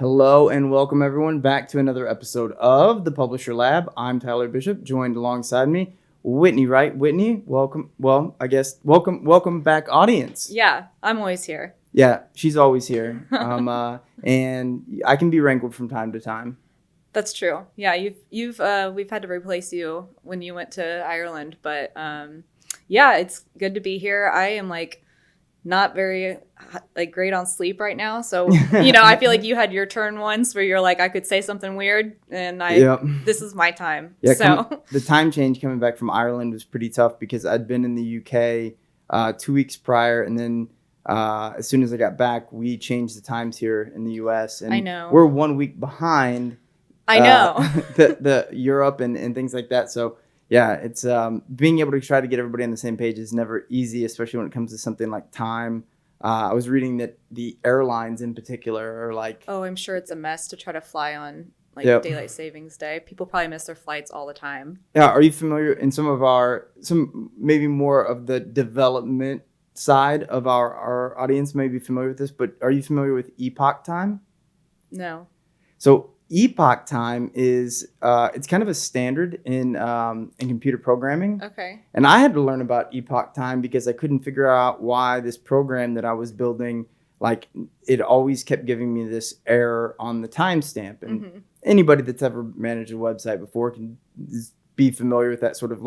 Hello and welcome everyone back to another episode of the Publisher Lab. I'm Tyler Bishop, joined alongside me, Whitney Wright. Whitney, welcome. Well, I guess welcome back, audience. Yeah, I'm always here. Yeah, she's always here. And I can be wrangled from time to time. That's true. Yeah, we've had to replace you when you went to Ireland, but yeah, it's good to be here. I am not very great on sleep right now, so I feel like you had your turn once where you're like, I could say something weird, and this is my time. Yeah, so the time change coming back from Ireland was pretty tough because I'd been in the UK 2 weeks prior, and then as soon as I got back, we changed the times here in the US, and I know we're 1 week behind. I know the Europe and things like that. So yeah, it's being able to try to get everybody on the same page is never easy, especially when it comes to something like time. I was reading that the airlines in particular are like, oh, I'm sure it's a mess to try to fly on daylight savings day. People probably miss their flights all the time. Yeah, are you familiar in some maybe more of the development side of our audience may be familiar with this, but are you familiar with Epoch time? No. So Epoch time is it's kind of a standard in computer programming. Okay. And I had to learn about Epoch time because I couldn't figure out why this program that I was building, it always kept giving me this error on the timestamp. And anybody that's ever managed a website before can be familiar with that sort of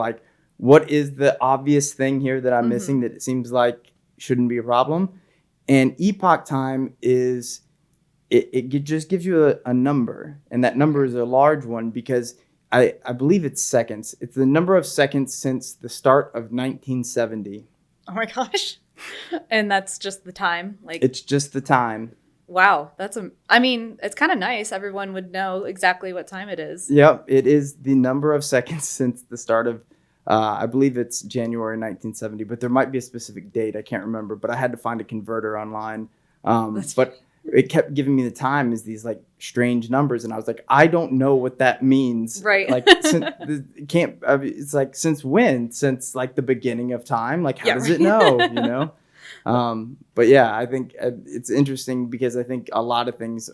what is the obvious thing here that I'm missing that it seems like shouldn't be a problem. And Epoch time is It just gives you a number, and that number is a large one because I believe it's seconds. It's the number of seconds since the start of 1970. Oh my gosh. And that's just the time? It's just the time. Wow. It's kind of nice. Everyone would know exactly what time it is. Yep. It is the number of seconds since the start of, I believe it's January 1970, but there might be a specific date. I can't remember, but I had to find a converter online. It kept giving me the time as these strange numbers, and I was like, I don't know what that means. Right. It's like, since when? Since the beginning of time? How does it know? But yeah, I think it's interesting because I think a lot of things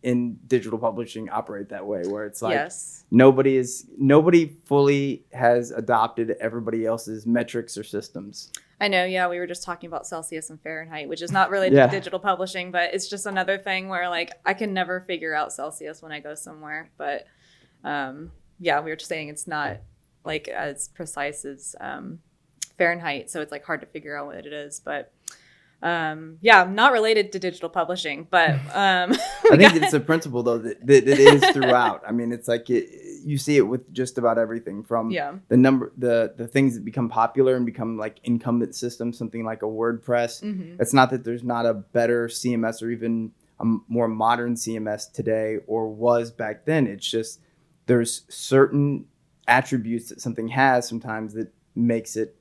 in digital publishing operate that way, where it's yes. nobody fully has adopted everybody else's metrics or systems. I know, yeah, we were just talking about Celsius and Fahrenheit, which is not related to digital publishing, but it's just another thing where I can never figure out Celsius when I go somewhere. But yeah, we were just saying it's not as precise as Fahrenheit, so it's hard to figure out what it is. But yeah, not related to digital publishing, but I think it's a principle though that it is throughout. I mean, it's you see it with just about everything from the things that become popular and become incumbent systems, something like a WordPress. It's not that there's not a better CMS or even a more modern CMS today or was back then. It's just there's certain attributes that something has sometimes that makes it,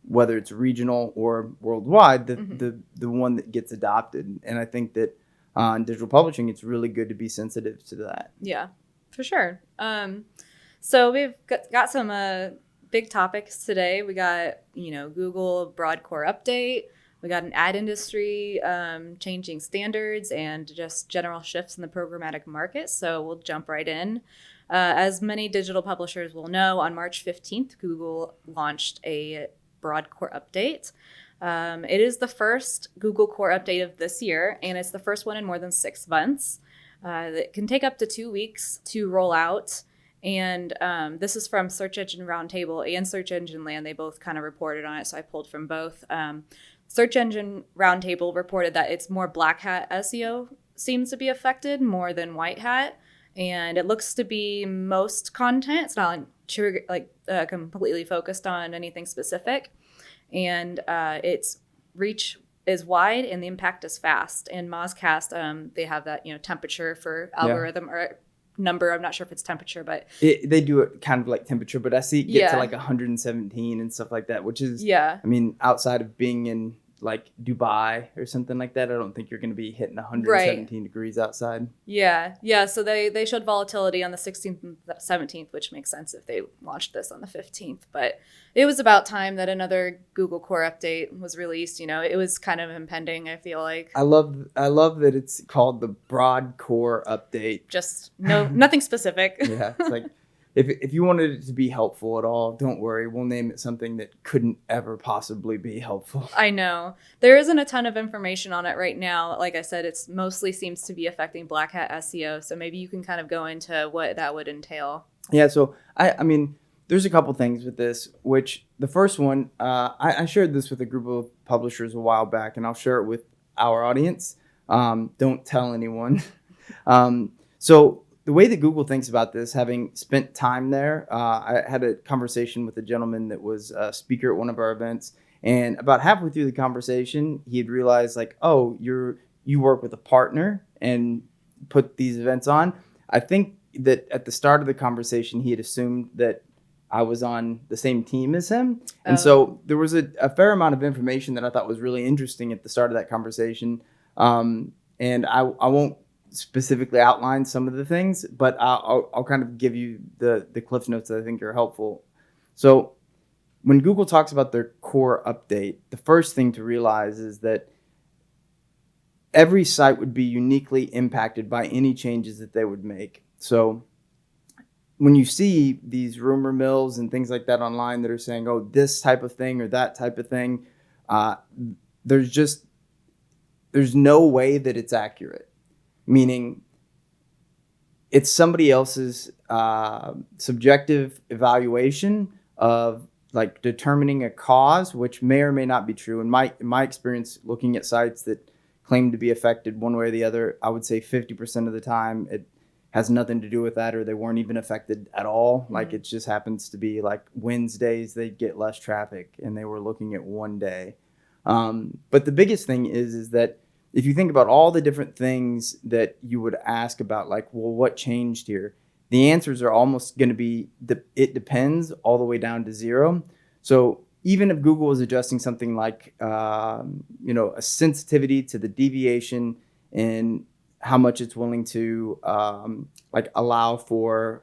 whether it's regional or worldwide, the one that gets adopted. And I think that in digital publishing, it's really good to be sensitive to that. Yeah, for sure. So we've got some big topics today. We got, Google broad core update. We got an ad industry changing standards and just general shifts in the programmatic market. So we'll jump right in. As many digital publishers will know, on March 15th, Google launched a broad core update. It is the first Google core update of this year, and it's the first one in more than 6 months. It can take up to 2 weeks to roll out. And this is from Search Engine Roundtable and Search Engine Land. They both kind of reported on it, so I pulled from both. Search Engine Roundtable reported that it's more black hat SEO seems to be affected more than white hat. And it looks to be most content. It's not completely focused on anything specific. And its reach is wide and the impact is fast. And Mozcast, they have that, temperature for algorithm or number. I'm not sure if it's temperature, but they do it kind of like temperature, but I see it get to 117 and stuff like that, which is, I mean, outside of being in like Dubai or something like that. I don't think you're going to be hitting 117 degrees outside. Yeah. So they showed volatility on the 16th and 17th, which makes sense if they launched this on the 15th. But it was about time that another Google Core update was released. It was kind of impending, I feel like. I love that it's called the Broad Core update. Just nothing specific. Yeah, it's like if you wanted it to be helpful at all, don't worry. We'll name it something that couldn't ever possibly be helpful. I know. There isn't a ton of information on it right now. Like I said, it's mostly seems to be affecting Black Hat SEO. So maybe you can kind of go into what that would entail. Yeah, so I mean, there's a couple things with this, which the first one, I shared this with a group of publishers a while back, and I'll share it with our audience. Don't tell anyone. So the way that Google thinks about this, having spent time there, I had a conversation with a gentleman that was a speaker at one of our events. And about halfway through the conversation, he had realized like, oh, you work with a partner and put these events on. I think that at the start of the conversation, he had assumed that I was on the same team as him. And so there was a fair amount of information that I thought was really interesting at the start of that conversation. And I won't specifically outline some of the things, but I'll kind of give you the Cliff Notes that I think are helpful. So when Google talks about their core update, the first thing to realize is that every site would be uniquely impacted by any changes that they would make. So when you see these rumor mills and things like that online that are saying, oh, this type of thing or that type of thing, there's no way that it's accurate. Meaning it's somebody else's subjective evaluation of like determining a cause, which may or may not be true. In my experience, looking at sites that claim to be affected one way or the other, I would say 50% of the time it has nothing to do with that, or they weren't even affected at all. Mm-hmm. Like it just happens to be like Wednesdays, they get less traffic and they were looking at one day. But the biggest thing is that if you think about all the different things that you would ask about, like, well, what changed here? The answers are almost going to be, it depends all the way down to zero. So even if Google is adjusting something like, a sensitivity to the deviation and how much it's willing to allow for,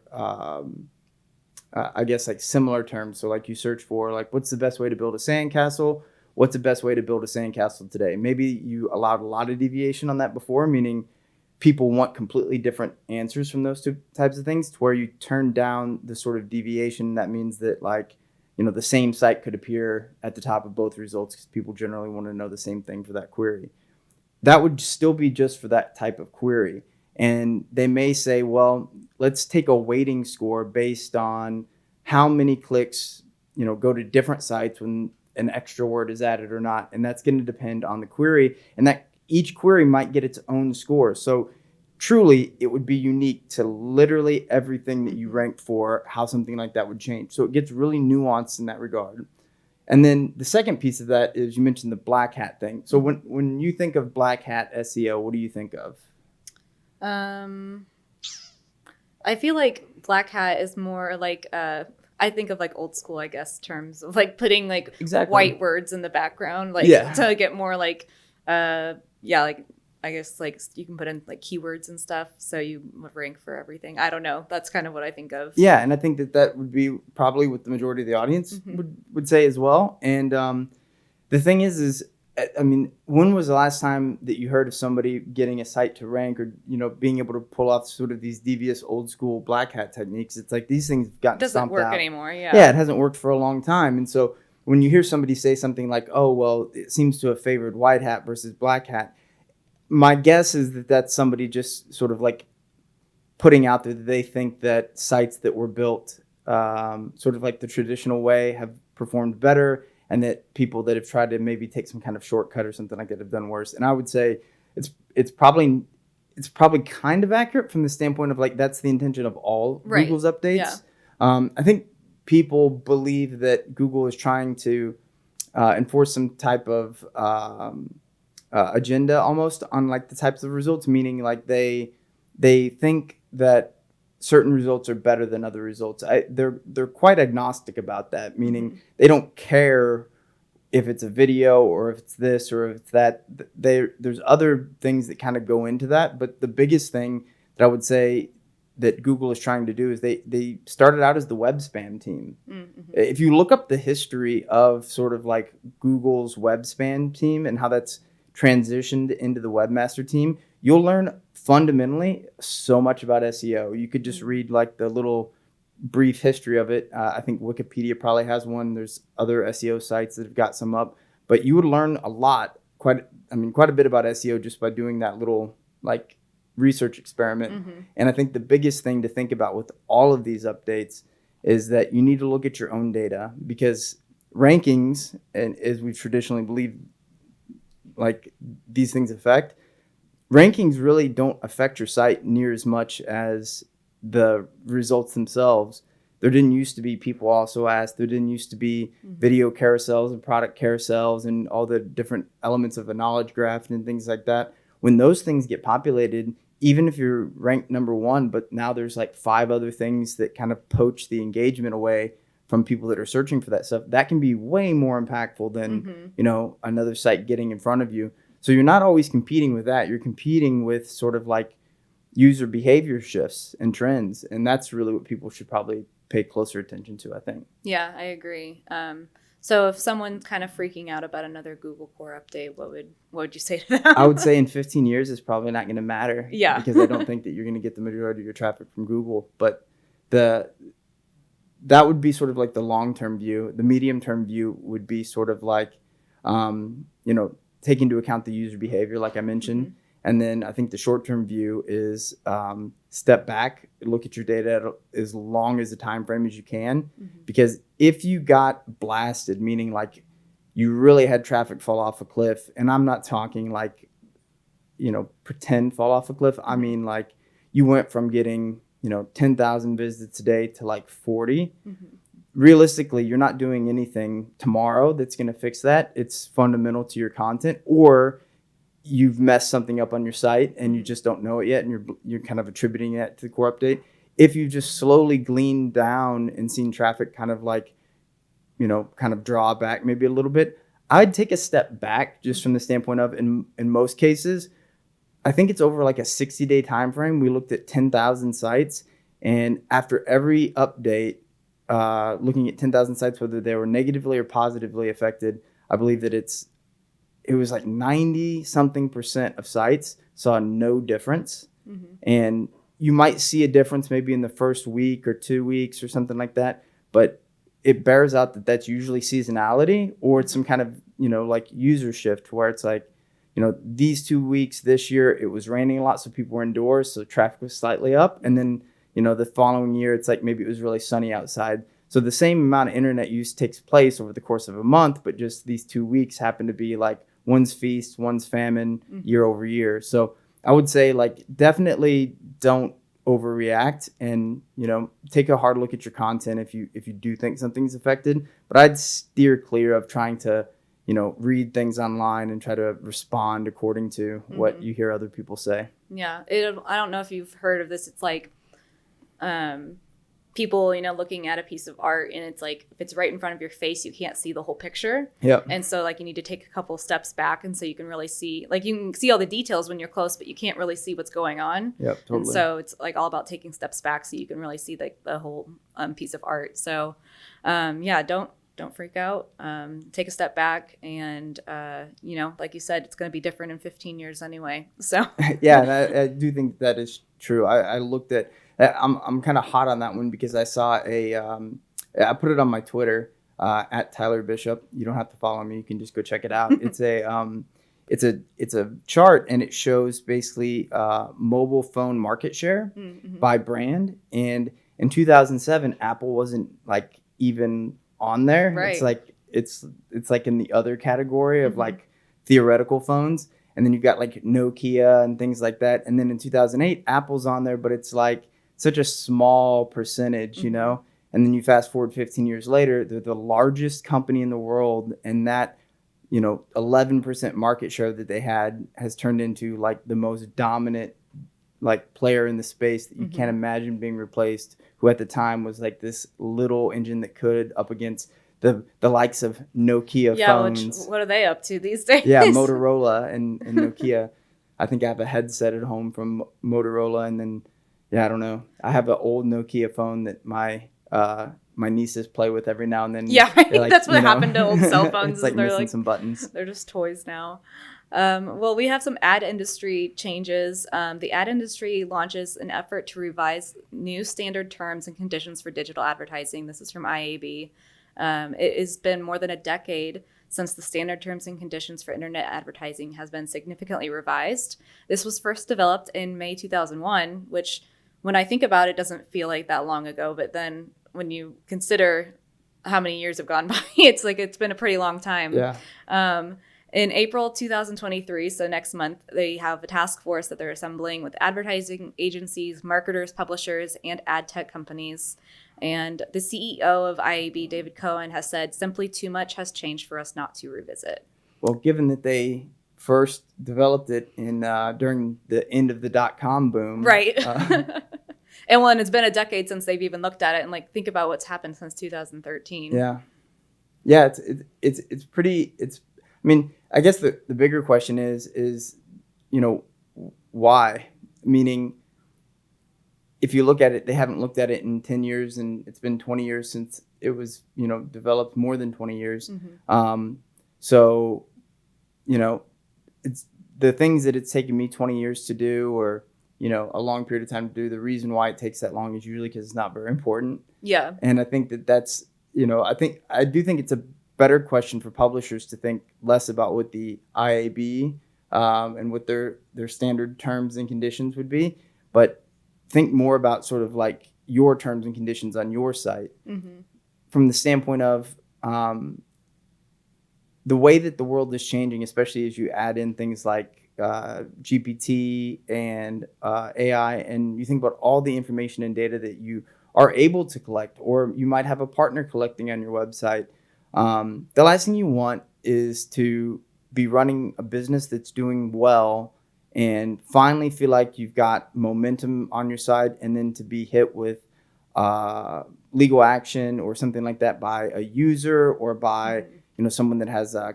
I guess, like similar terms. So like you search for, like, what's the best way to build a sandcastle? What's the best way to build a sandcastle today? Maybe you allowed a lot of deviation on that before, meaning people want completely different answers from those two types of things, to where you turn down the sort of deviation. That means that, like, the same site could appear at the top of both results because people generally want to know the same thing for that query. That would still be just for that type of query. And they may say, well, let's take a weighting score based on how many clicks, go to different sites when an extra word is added or not. And that's going to depend on the query, and that each query might get its own score. So truly, it would be unique to literally everything that you ranked for, how something like that would change. So it gets really nuanced in that regard. And then the second piece of that is, you mentioned the Black Hat thing. So when you think of Black Hat SEO, what do you think of? I feel like Black Hat is more like I think of like old school, I guess, terms of like putting like white words in the background, like to get more like, like I guess like you can put in like keywords and stuff, so you rank for everything. I don't know. That's kind of what I think of. Yeah, and I think that would be probably what the majority of the audience would say as well. And the thing is, I mean, when was the last time that you heard of somebody getting a site to rank, or being able to pull off sort of these devious old school Black Hat techniques? It's like these things have gotten stomped out. Doesn't work anymore. Yeah, it hasn't worked for a long time. And so when you hear somebody say something like, "Oh, well, it seems to have favored white hat versus Black Hat," my guess is that that's somebody just sort of like putting out there that they think that sites that were built sort of like the traditional way have performed better, and that people that have tried to maybe take some kind of shortcut or something like that have done worse. And I would say it's probably kind of accurate from the standpoint of like that's the intention of all Google's updates. Yeah. I think people believe that Google is trying to enforce some type of agenda almost on like the types of results, meaning like they think that certain results are better than other results. They're quite agnostic about that, meaning they don't care if it's a video or if it's this or if it's that. There's other things that kind of go into that. But the biggest thing that I would say that Google is trying to do is they started out as the Webspam team. Mm-hmm. If you look up the history of sort of like Google's Webspam team and how that's transitioned into the Webmaster team, you'll learn fundamentally so much about SEO. You could just read like the little brief history of it. I think Wikipedia probably has one. There's other SEO sites that have got some up, but you would learn a lot, quite a bit about SEO just by doing that little like research experiment. Mm-hmm. And I think the biggest thing to think about with all of these updates is that you need to look at your own data, because rankings, and as we traditionally believe, like these things affect, rankings really don't affect your site near as much as the results themselves. There didn't used to be people also asked. There didn't used to be video carousels and product carousels and all the different elements of a knowledge graph and things like that. When those things get populated, even if you're ranked number one, but now there's like 5 other things that kind of poach the engagement away from people that are searching for that stuff, that can be way more impactful than, another site getting in front of you. So you're not always competing with that. You're competing with sort of like user behavior shifts and trends. And that's really what people should probably pay closer attention to, I think. Yeah, I agree. So if someone's kind of freaking out about another Google Core update, what would you say to them? I would say in 15 years, it's probably not going to matter. Yeah. Because I don't think that you're going to get the majority of your traffic from Google. But that would be sort of like the long-term view. The medium-term view would be sort of like, take into account the user behavior, like I mentioned. Mm-hmm. And then I think the short-term view is step back, look at your data as long as the time frame as you can. Mm-hmm. Because if you got blasted, meaning like you really had traffic fall off a cliff, and I'm not talking like, pretend fall off a cliff. I mean, like you went from getting, 10,000 visits a day to like 40. Mm-hmm. Realistically, you're not doing anything tomorrow that's going to fix that. It's fundamental to your content, or you've messed something up on your site and you just don't know it yet, and you're kind of attributing it to the core update. If you just slowly gleaned down and seen traffic kind of like, kind of draw back maybe a little bit, I'd take a step back just from the standpoint of, in most cases, I think it's over like a 60-day time frame. We looked at 10,000 sites, and after every update, looking at 10,000 sites, whether they were negatively or positively affected, I believe that it was like 90-something% of sites saw no difference. Mm-hmm. And you might see a difference maybe in the first week or 2 weeks or something like that, but it bears out that that's usually seasonality, or it's some kind of, like user shift where it's like, these 2 weeks this year, it was raining a lot, so people were indoors, so traffic was slightly up. And then, the following year, it's like maybe it was really sunny outside. So the same amount of internet use takes place over the course of a month, but just these 2 weeks happen to be like one's feast, one's famine, year over year. So I would say like definitely don't overreact, and take a hard look at your content if you do think something's affected. But I'd steer clear of trying to read things online and try to respond according to what you hear other people say. Yeah, I don't know if you've heard of this. It's like people, looking at a piece of art, and it's like if it's right in front of your face, you can't see the whole picture. Yeah. And so like you need to take a couple steps back, and so you can really see, like you can see all the details when you're close, but you can't really see what's going on. Yep, totally. And so it's like all about taking steps back so you can really see like the whole piece of art. So don't freak out. Take a step back, and like you said, it's going to be different in 15 years anyway. So yeah, and I do think that is true. I looked at. I'm kind of hot on that one because I saw I put it on my Twitter at Tyler Bishop. You don't have to follow me. You can just go check it out. It's a chart, and it shows basically mobile phone market share by brand. And in 2007, Apple wasn't like even on there. Right. It's like in the other category of like theoretical phones. And then you've got like Nokia and things like that. And then in 2008, Apple's on there, but it's like such a small percentage, And then you fast forward 15 years later, they're the largest company in the world. And that, 11% market share that they had has turned into like the most dominant like player in the space that you can't imagine being replaced, who at the time was like this little engine that could up against the likes of Nokia phones. What are they up to these days? Yeah, Motorola and Nokia. I think I have a headset at home from Motorola, and then I don't know. I have an old Nokia phone that my nieces play with every now and then. Yeah, right? Like, that's what happened to old cell phones. It's like missing some buttons. They're just toys now. Well, we have some ad industry changes. The ad industry launches an effort to revise new standard terms and conditions for digital advertising. This is from IAB. It has been more than a decade since the standard terms and conditions for internet advertising has been significantly revised. This was first developed in May 2001, which when I think about it, doesn't feel like that long ago. But then when you consider how many years have gone by, it's like it's been a pretty long time. Yeah. In April 2023, so next month, they have a task force that they're assembling with advertising agencies, marketers, publishers, and ad tech companies. And the CEO of IAB, David Cohen, has said, simply too much has changed for us not to revisit. Well, given that they first developed it during the end of the .com boom. Right. And it's been a decade since they've even looked at it. And like, think about what's happened since 2013. Yeah. Yeah, it's pretty, I mean, I guess the bigger question is, why? Meaning, if you look at it, they haven't looked at it in 10 years, and it's been 20 years since it was, developed, more than 20 years. Mm-hmm. So, it's the things that it's taken me 20 years to do, or, a long period of time to do. The reason why it takes that long is usually because it's not very important. Yeah. And I think that's, I do think it's a better question for publishers to think less about what the IAB and what their standard terms and conditions would be, but think more about sort of like your terms and conditions on your site. Mm-hmm. From the standpoint of the way that the world is changing, especially as you add in things like GPT and AI, and you think about all the information and data that you are able to collect, or you might have a partner collecting on your website. The last thing you want is to be running a business that's doing well and finally feel like you've got momentum on your side, and then to be hit with legal action or something like that by a user or by someone that has a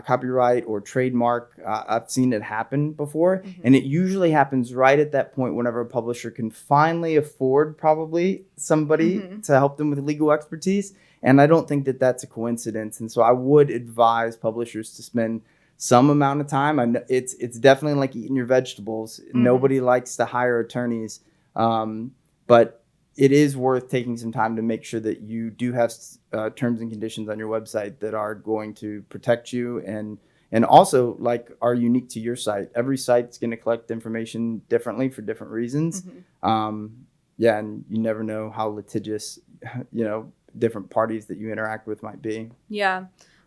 copyright or trademark. I've seen it happen before, mm-hmm. and it usually happens right at that point whenever a publisher can finally afford probably somebody mm-hmm. to help them with legal expertise. And I don't think that that's a coincidence. And so I would advise publishers to spend some amount of time. I know it's definitely like eating your vegetables. Mm-hmm. Nobody likes to hire attorneys, but it is worth taking some time to make sure that you do have terms and conditions on your website that are going to protect you and also like are unique to your site. Every site's going to collect information differently for different reasons. Mm-hmm. And you never know how litigious, different parties that you interact with might be. Yeah.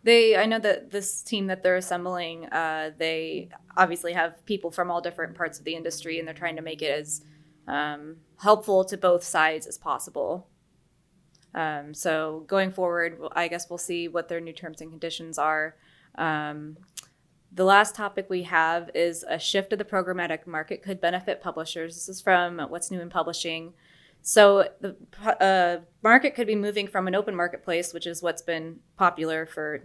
I know that this team that they're assembling, they obviously have people from all different parts of the industry, and they're trying to make it as helpful to both sides as possible. So going forward, I guess we'll see what their new terms and conditions are. The last topic we have is a shift of the programmatic market could benefit publishers. This is from What's New in Publishing. So the market could be moving from an open marketplace, which is what's been popular for,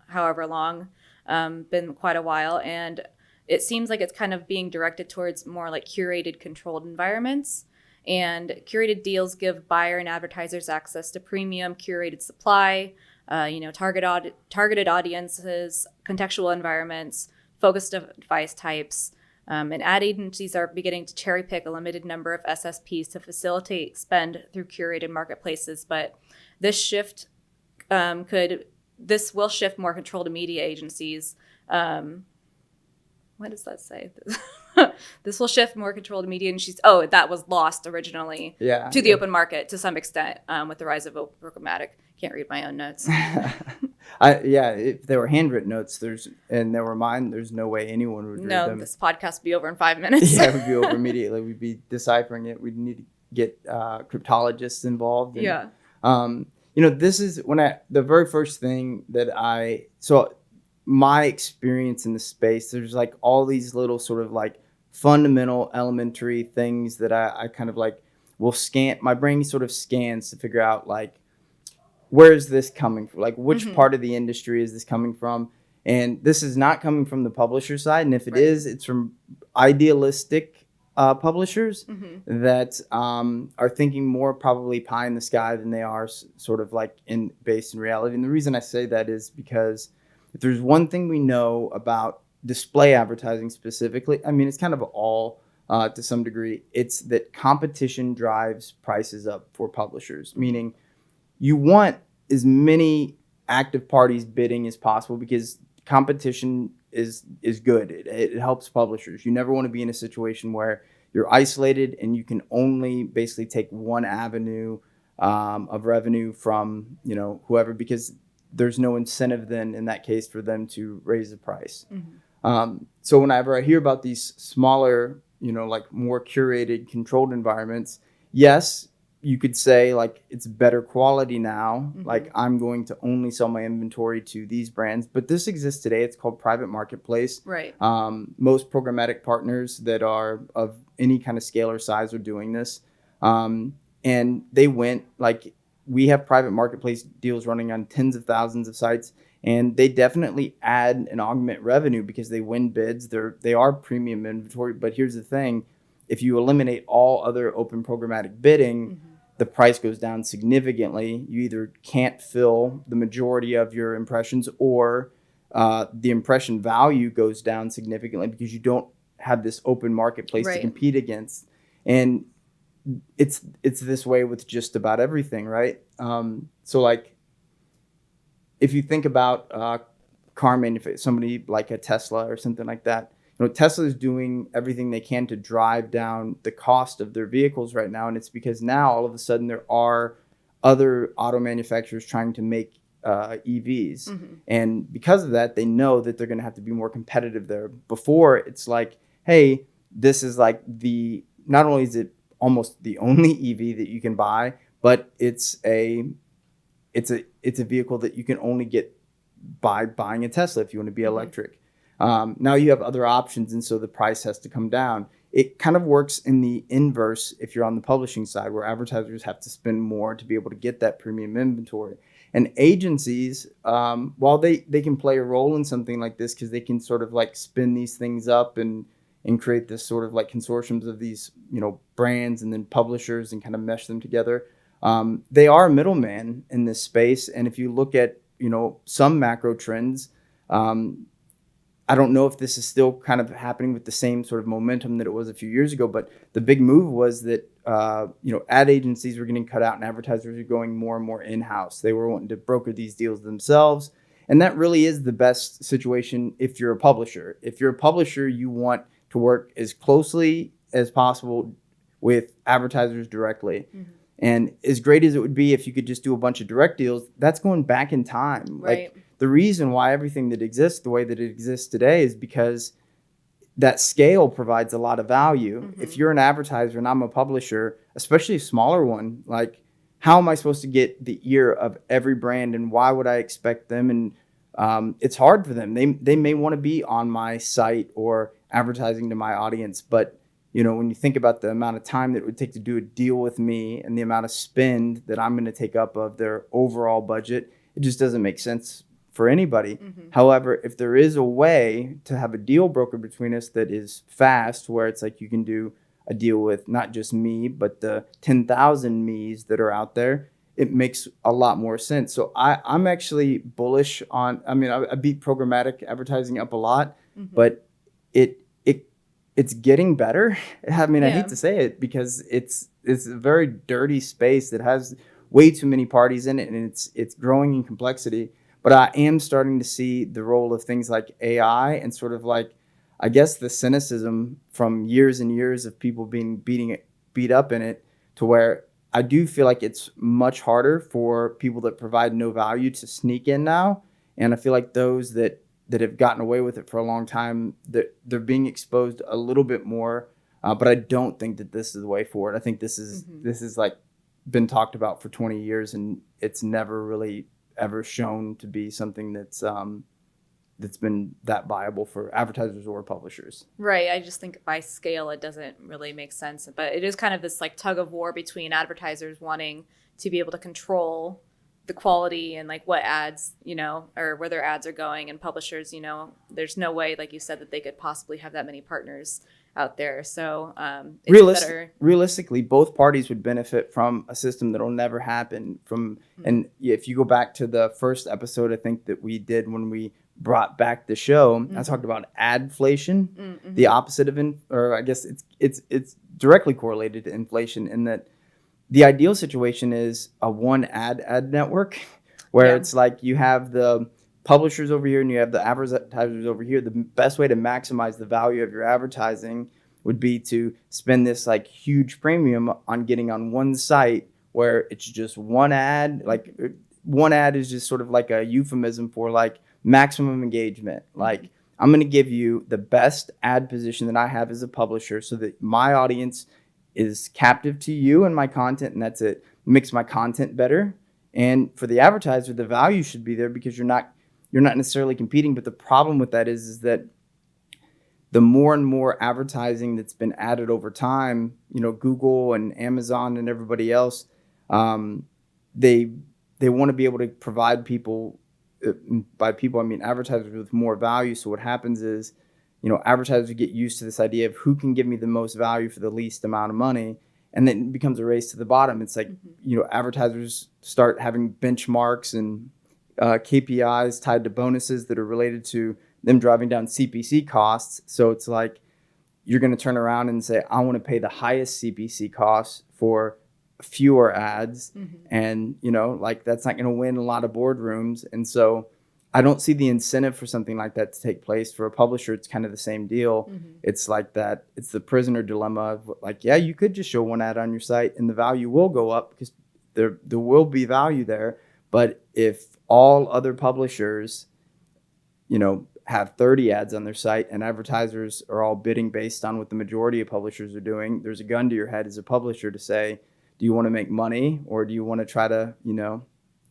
however long, been quite a while. And it seems like it's kind of being directed towards more like curated, controlled environments. And curated deals give buyer and advertisers access to premium curated supply, targeted audiences, contextual environments, focused device types. And ad agencies are beginning to cherry pick a limited number of SSPs to facilitate spend through curated marketplaces. But this shift will shift more control to media agencies. What does that say? This will shift more control to media agencies. Oh, that was lost originally to the open market to some extent with the rise of programmatic. Can't read my own notes. If they were handwritten notes, there were mine, there's no way anyone would read them. No, this podcast would be over in 5 minutes. Yeah, it would be over immediately. We'd be deciphering it. We'd need to get cryptologists involved. And, this is the very first thing that my experience in the space, there's like all these little sort of like fundamental elementary things that I kind of like will scan. My brain sort of scans to figure out like, where is this coming from? Like, which part of the industry is this coming from? And this is not coming from the publisher side. And if it is, it's from idealistic publishers that are thinking more probably pie in the sky than they are sort of like based in reality. And the reason I say that is because if there's one thing we know about display advertising specifically, I mean, it's kind of all to some degree, it's that competition drives prices up for publishers, meaning you want as many active parties bidding as possible because competition is good. It helps publishers. You never want to be in a situation where you're isolated and you can only basically take one avenue of revenue from, whoever, because there's no incentive then in that case for them to raise the price. So whenever I hear about these smaller, like more curated, controlled environments, yes, you could say like it's better quality now. Like I'm going to only sell my inventory to these brands, but this exists today. It's called private marketplace. Right. Most programmatic partners that are of any kind of scale or size are doing this. And they went like we have private marketplace deals running on tens of thousands of sites, and they definitely add and augment revenue because they win bids. They are premium inventory. But here's the thing. If you eliminate all other open programmatic bidding, the price goes down significantly. You either can't fill the majority of your impressions or the impression value goes down significantly because you don't have this open marketplace to compete against. And it's this way with just about everything, right? So like if you think about car manufacturer, somebody like a Tesla or something like that, Tesla is doing everything they can to drive down the cost of their vehicles right now. And it's because now all of a sudden there are other auto manufacturers trying to make EVs. And because of that, they know that they're going to have to be more competitive there. Before, it's like, hey, this is like not only is it almost the only EV that you can buy, but it's a vehicle that you can only get by buying a Tesla if you want to be electric. Now you have other options, and so the price has to come down. It kind of works in the inverse if you're on the publishing side, where advertisers have to spend more to be able to get that premium inventory. And agencies, while they can play a role in something like this because they can sort of like spin these things up and create this sort of like consortiums of these, brands and then publishers and kind of mesh them together. They are a middleman in this space. And if you look at, some macro trends, I don't know if this is still kind of happening with the same sort of momentum that it was a few years ago, but the big move was that, ad agencies were getting cut out and advertisers were going more and more in-house. They were wanting to broker these deals themselves. And that really is the best situation if you're a publisher. If you're a publisher, you want to work as closely as possible with advertisers directly. And as great as it would be if you could just do a bunch of direct deals, that's going back in time. Right. Like the reason why everything that exists the way that it exists today is because that scale provides a lot of value. If you're an advertiser and I'm a publisher, especially a smaller one, like how am I supposed to get the ear of every brand and why would I expect them? And it's hard for them. They may want to be on my site or advertising to my audience, but when you think about the amount of time that it would take to do a deal with me and the amount of spend that I'm going to take up of their overall budget, it just doesn't make sense for anybody. However, if there is a way to have a deal broker between us that is fast, where it's like you can do a deal with not just me, but the 10,000 me's that are out there, it makes a lot more sense. So I'm actually bullish on, I beat programmatic advertising up a lot, but it's getting better. I hate to say it because it's a very dirty space that has way too many parties in it, and it's growing in complexity. But I am starting to see the role of things like AI and sort of like, I guess, the cynicism from years and years of people being beat up in it, to where I do feel like it's much harder for people that provide no value to sneak in now. And I feel like those that have gotten away with it for a long time, that they're being exposed a little bit more. But I don't think that this is the way forward. I think this is like been talked about for 20 years, and it's never really ever shown to be something that's been that viable for advertisers or publishers. Right. I just think by scale, it doesn't really make sense. But it is kind of this like tug of war between advertisers wanting to be able to control the quality and like what ads, or where their ads are going, and publishers, there's no way, like you said, that they could possibly have that many partners out there. So realistically, both parties would benefit from a system that'll never happen. And if you go back to the first episode, I think that we did when we brought back the show, I talked about adflation, the opposite of or I guess it's directly correlated to inflation, in that the ideal situation is a one ad network where it's like you have the publishers over here and you have the advertisers over here. The best way to maximize the value of your advertising would be to spend this like huge premium on getting on one site where it's just one ad. Like one ad is just sort of like a euphemism for like maximum engagement. Like I'm going to give you the best ad position that I have as a publisher so that my audience is captive to you and my content, and that's it. Makes my content better. And for the advertiser, the value should be there because you're not necessarily competing. But the problem with that is that the more and more advertising that's been added over time, Google and Amazon and everybody else, they want to be able to provide people, by people I mean advertisers, with more value. So what happens is, advertisers get used to this idea of who can give me the most value for the least amount of money. And then it becomes a race to the bottom. It's like, advertisers start having benchmarks and KPIs tied to bonuses that are related to them driving down CPC costs. So it's like, you're going to turn around and say, I want to pay the highest CPC costs for fewer ads. And, like that's not going to win a lot of boardrooms. And so I don't see the incentive for something like that to take place. For a publisher, it's kind of the same deal. It's like that. It's the prisoner dilemma of like, yeah, you could just show one ad on your site and the value will go up because there will be value there. But if all other publishers, have 30 ads on their site and advertisers are all bidding based on what the majority of publishers are doing, there's a gun to your head as a publisher to say, do you want to make money or do you want to try to,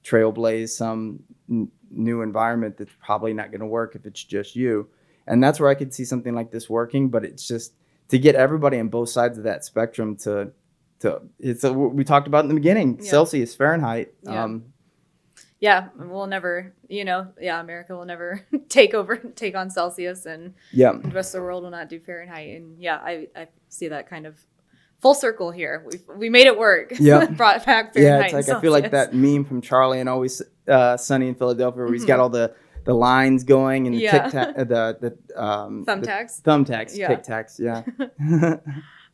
trailblaze some new environment that's probably not going to work if it's just you? And that's where I could see something like this working. But it's just to get everybody on both sides of that spectrum to it's what we talked about in the beginning, Celsius, Fahrenheit. We'll never, America will never take on Celsius, and the rest of the world will not do Fahrenheit. And I see that kind of full circle here. We made it work. Brought back Fahrenheit. Yeah, it's like I feel like that meme from Charlie and Always Sunny in Philadelphia, where he's got all the lines going and the thumbtacks, Tic Tacs.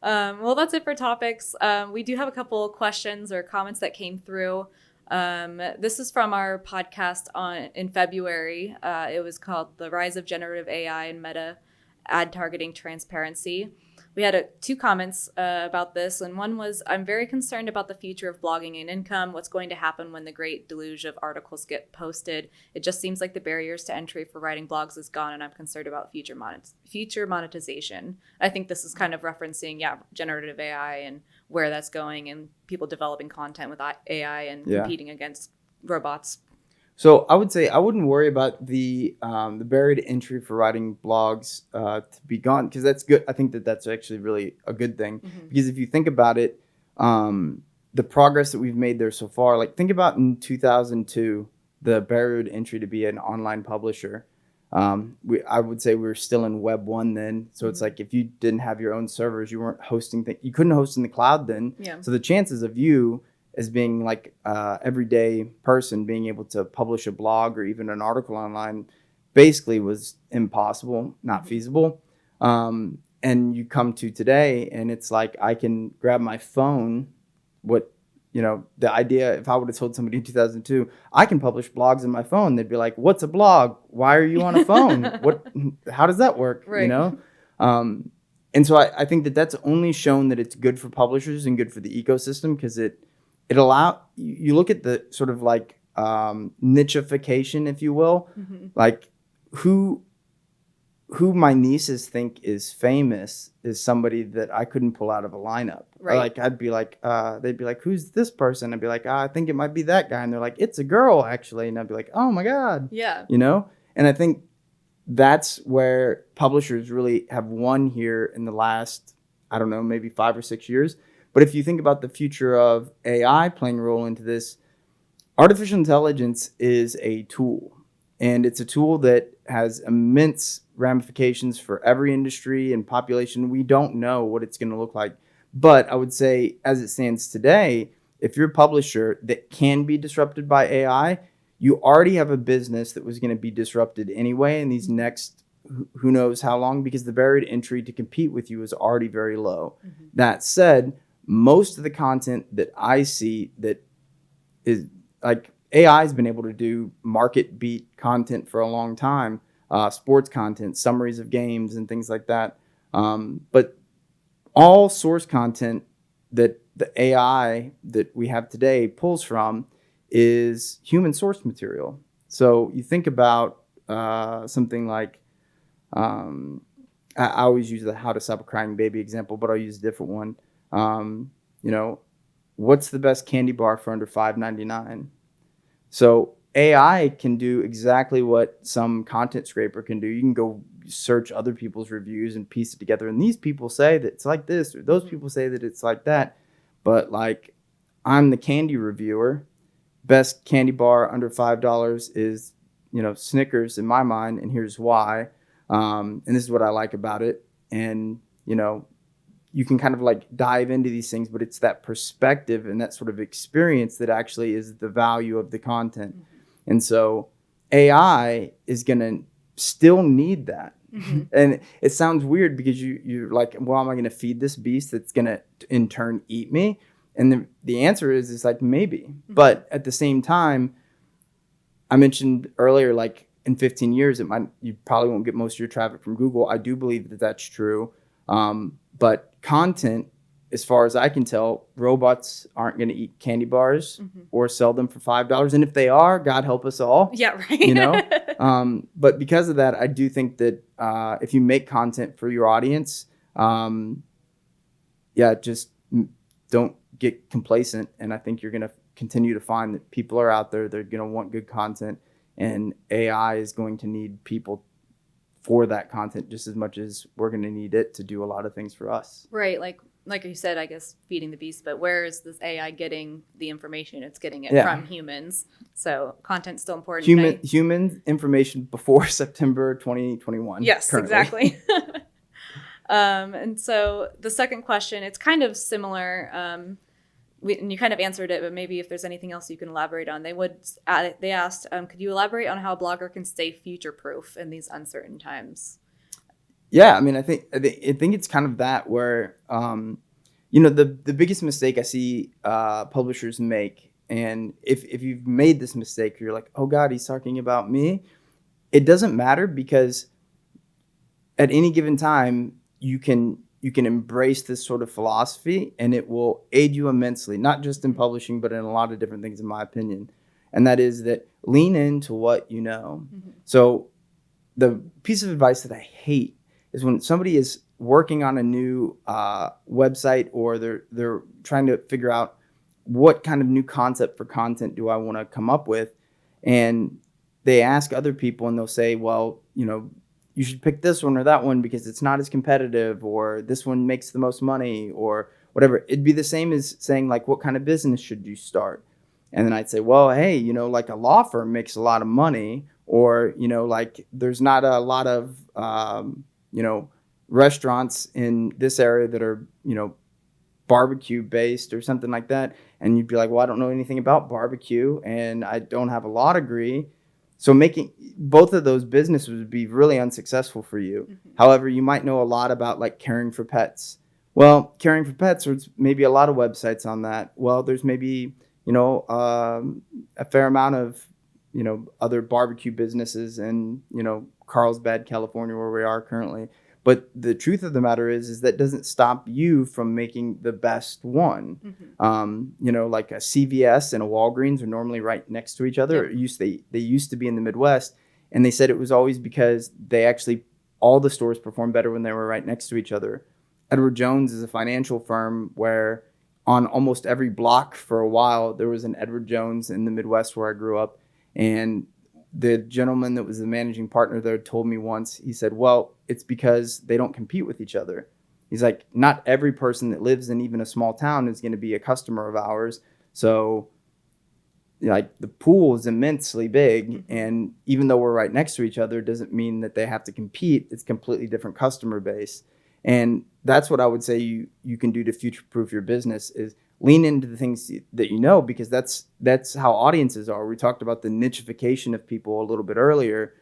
Well, that's it for topics. We do have a couple questions or comments that came through. This is from our podcast in February. It was called "The Rise of Generative AI and Meta Ad Targeting Transparency." We had 2 comments about this, and one was, I'm very concerned about the future of blogging and income. What's going to happen when the great deluge of articles get posted? It just seems like the barriers to entry for writing blogs is gone, and I'm concerned about future monetization. I think this is kind of referencing, generative AI and where that's going, and people developing content with AI and competing against robots. So I would say I wouldn't worry about the barrier to entry for writing blogs to be gone, because that's good. I think that's actually really a good thing, because if you think about it, the progress that we've made there so far, like think about in 2002, the barrier to entry to be an online publisher. I would say we were still in Web 1 then. So it's like if you didn't have your own servers, you weren't hosting you couldn't host in the cloud then. So the chances of you as being like everyday person being able to publish a blog or even an article online basically was impossible, not feasible. And you come to today and it's like I can grab my phone. The idea, if I would have told somebody in 2002, I can publish blogs on my phone, they'd be like, what's a blog? Why are you on a phone? How does that work? Right. And so I think that's only shown that it's good for publishers and good for the ecosystem, because it you look at the sort of like nicheification, if you will, like who my nieces think is famous is somebody that I couldn't pull out of a lineup. Right. Or like I'd be like, they'd be like, who's this person? I'd be like, I think it might be that guy. And they're like, it's a girl actually. And I'd be like, oh my God. Yeah. And I think that's where publishers really have won here in the last, I don't know, maybe 5 or 6 years. But if you think about the future of AI playing a role into this, Artificial intelligence is a tool, and it's a tool that has immense ramifications for every industry and population. We don't know what it's going to look like. But I would say, as it stands today, if you're a publisher that can be disrupted by AI, you already have a business that was going to be disrupted anyway in these next who knows how long, because the barrier to entry to compete with you is already very low. Mm-hmm. That said, most of the content that I see that is like AI has been able to do market beat content for a long time, sports content, summaries of games and things like that. But all source content that the AI that we have today pulls from is human source material. So you think about something like, I always use the How to Stop a Crying Baby example, but I'll use a different one. What's the best candy bar for under $5.99? So AI can do exactly what some content scraper can do. You can go search other people's reviews and piece it together. And these people say that it's like this, or those people say that it's like that. But like, I'm the candy reviewer. Best candy bar under $5 is, Snickers in my mind. And here's why. And this is what I like about it. And, you can kind of like dive into these things, but it's that perspective and that sort of experience that actually is the value of the content. Mm-hmm. And so AI is going to still need that. Mm-hmm. And it sounds weird because you're like, well, am I going to feed this beast that's going to in turn eat me? And the answer is like, maybe. Mm-hmm. But at the same time, I mentioned earlier, like in 15 years, you probably won't get most of your traffic from Google. I do believe that that's true. But content, as far as I can tell, robots aren't going to eat candy bars mm-hmm. or sell them for $5. And if they are, God help us all. Yeah, right. But because of that, I do think that if you make content for your audience, just don't get complacent. And I think you're going to continue to find that people are out there. They're going to want good content. And AI is going to need people for that content just as much as we're going to need it to do a lot of things for us. Right. Like you said, I guess feeding the beast, but where is this AI getting the information? It's getting it from humans. So content's still important. Human information before September 2021. Yes, currently. Exactly. And so the second question, it's kind of similar. And you kind of answered it, but maybe if there's anything else you can elaborate on, they asked, could you elaborate on how a blogger can stay future-proof in these uncertain times? Yeah, I mean, I think it's kind of that where, the biggest mistake I see publishers make, and if you've made this mistake, you're like, oh God, he's talking about me. It doesn't matter, because at any given time, you can embrace this sort of philosophy and it will aid you immensely, not just in publishing, but in a lot of different things, in my opinion. And that is that lean into what you know. Mm-hmm. So the piece of advice that I hate is when somebody is working on a new website, or they're trying to figure out what kind of new concept for content do I want to come up with. And they ask other people and they'll say, well, you should pick this one or that one because it's not as competitive, or this one makes the most money, or whatever. It'd be the same as saying, like, what kind of business should you start? And then I'd say, well, hey, like a law firm makes a lot of money, or, like there's not a lot of, restaurants in this area that are, barbecue based or something like that. And you'd be like, well, I don't know anything about barbecue and I don't have a law degree. So making both of those businesses would be really unsuccessful for you. Mm-hmm. However, you might know a lot about like caring for pets. Well, caring for pets, there's maybe a lot of websites on that. Well, there's maybe, a fair amount of, other barbecue businesses in, Carlsbad, California, where we are currently. But the truth of the matter is that doesn't stop you from making the best one. Mm-hmm. Like a CVS and a Walgreens are normally right next to each other. Yep. They used to be in the Midwest, and they said it was always because all the stores performed better when they were right next to each other. Edward Jones is a financial firm where on almost every block for a while there was an Edward Jones in the Midwest where I grew up. And the gentleman that was the managing partner there told me once, he said, well, it's because they don't compete with each other. He's like, not every person that lives in even a small town is going to be a customer of ours. So, like the pool is immensely big, and even though we're right next to each other, doesn't mean that they have to compete. It's completely different customer base. And that's what I would say you can do to future-proof your business is lean into the things that you know, because that's how audiences are. We talked about the nichification of people a little bit earlier.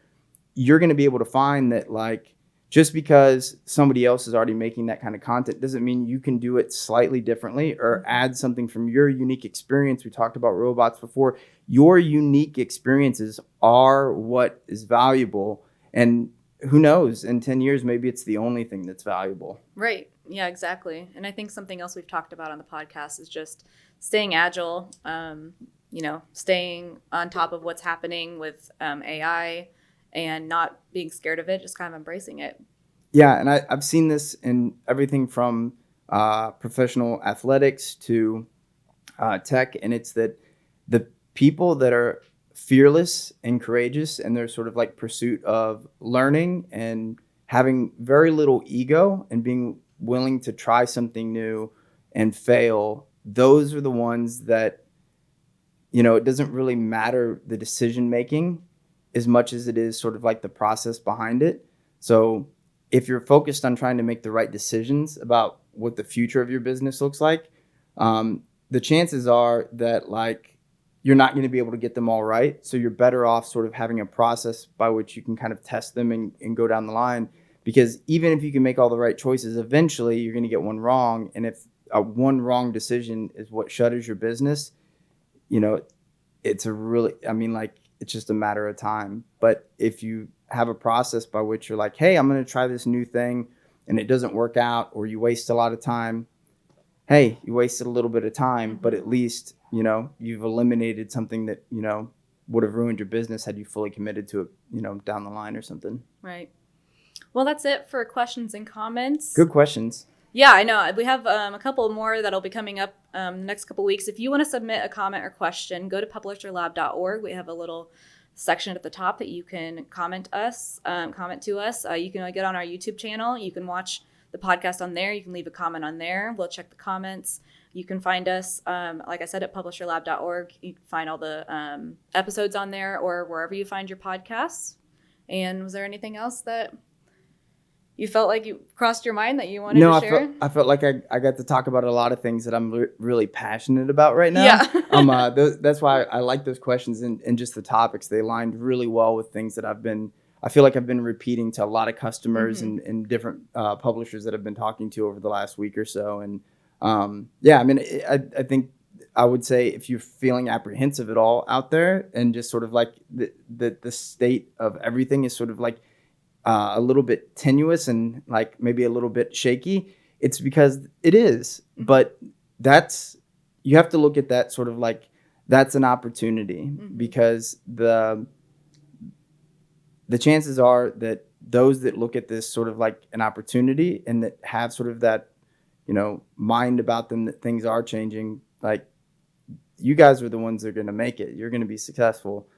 You're going to be able to find that, like, just because somebody else is already making that kind of content doesn't mean you can do it slightly differently or add something from your unique experience. We talked about robots before. Your unique experiences are what is valuable. And who knows, in 10 years, maybe it's the only thing that's valuable. Right. Yeah, exactly. And I think something else we've talked about on the podcast is just staying agile, staying on top of what's happening with AI and not being scared of it, just kind of embracing it. Yeah, and I've seen this in everything from professional athletics to tech, and it's that the people that are fearless and courageous in their sort of like pursuit of learning and having very little ego and being willing to try something new and fail, those are the ones that, it doesn't really matter the decision making as much as it is sort of like the process behind it. So if you're focused on trying to make the right decisions about what the future of your business looks like, the chances are that like you're not going to be able to get them all right. So you're better off sort of having a process by which you can kind of test them and go down the line. Because even if you can make all the right choices, eventually you're going to get one wrong. And if one wrong decision is what shutters your business, it's it's just a matter of time. But if you have a process by which you're like, hey, I'm going to try this new thing and it doesn't work out, or you waste a lot of time, hey, you wasted a little bit of time, but at least, you've eliminated something that, would have ruined your business had you fully committed to it, down the line or something. Right. Well, that's it for questions and comments. Good questions. Yeah, I know. We have a couple more that'll be coming up the next couple weeks. If you want to submit a comment or question, go to publisherlab.org. We have a little section at the top that you can comment to us. You can get on our YouTube channel. You can watch the podcast on there. You can leave a comment on there. We'll check the comments. You can find us, like I said, at publisherlab.org. You can find all the episodes on there or wherever you find your podcasts. And was there anything else that you felt like you crossed your mind that you wanted to share? I felt like I got to talk about a lot of things that I'm really passionate about right now. Yeah. That's why I like those questions and just the topics. They aligned really well with things that I feel like I've been repeating to a lot of customers and different publishers that I've been talking to over the last week or so. And I think I would say if you're feeling apprehensive at all out there and just sort of like the state of everything is sort of like a little bit tenuous and like maybe a little bit shaky, it's because it is. But you have to look at that sort of like that's an opportunity, because the chances are that those that look at this sort of like an opportunity and that have sort of that, mind about them that things are changing, like you guys are the ones that are going to make it. You're going to be successful.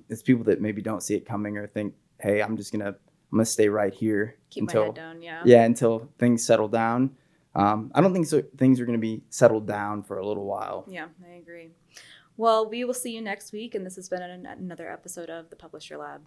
It's people that maybe don't see it coming or think, hey, I'm going to stay right here until my head down. Yeah. Until things settle down. I don't think so. Things are going to be settled down for a little while. Yeah, I agree. Well, we will see you next week. And this has been another episode of the Publisher Lab.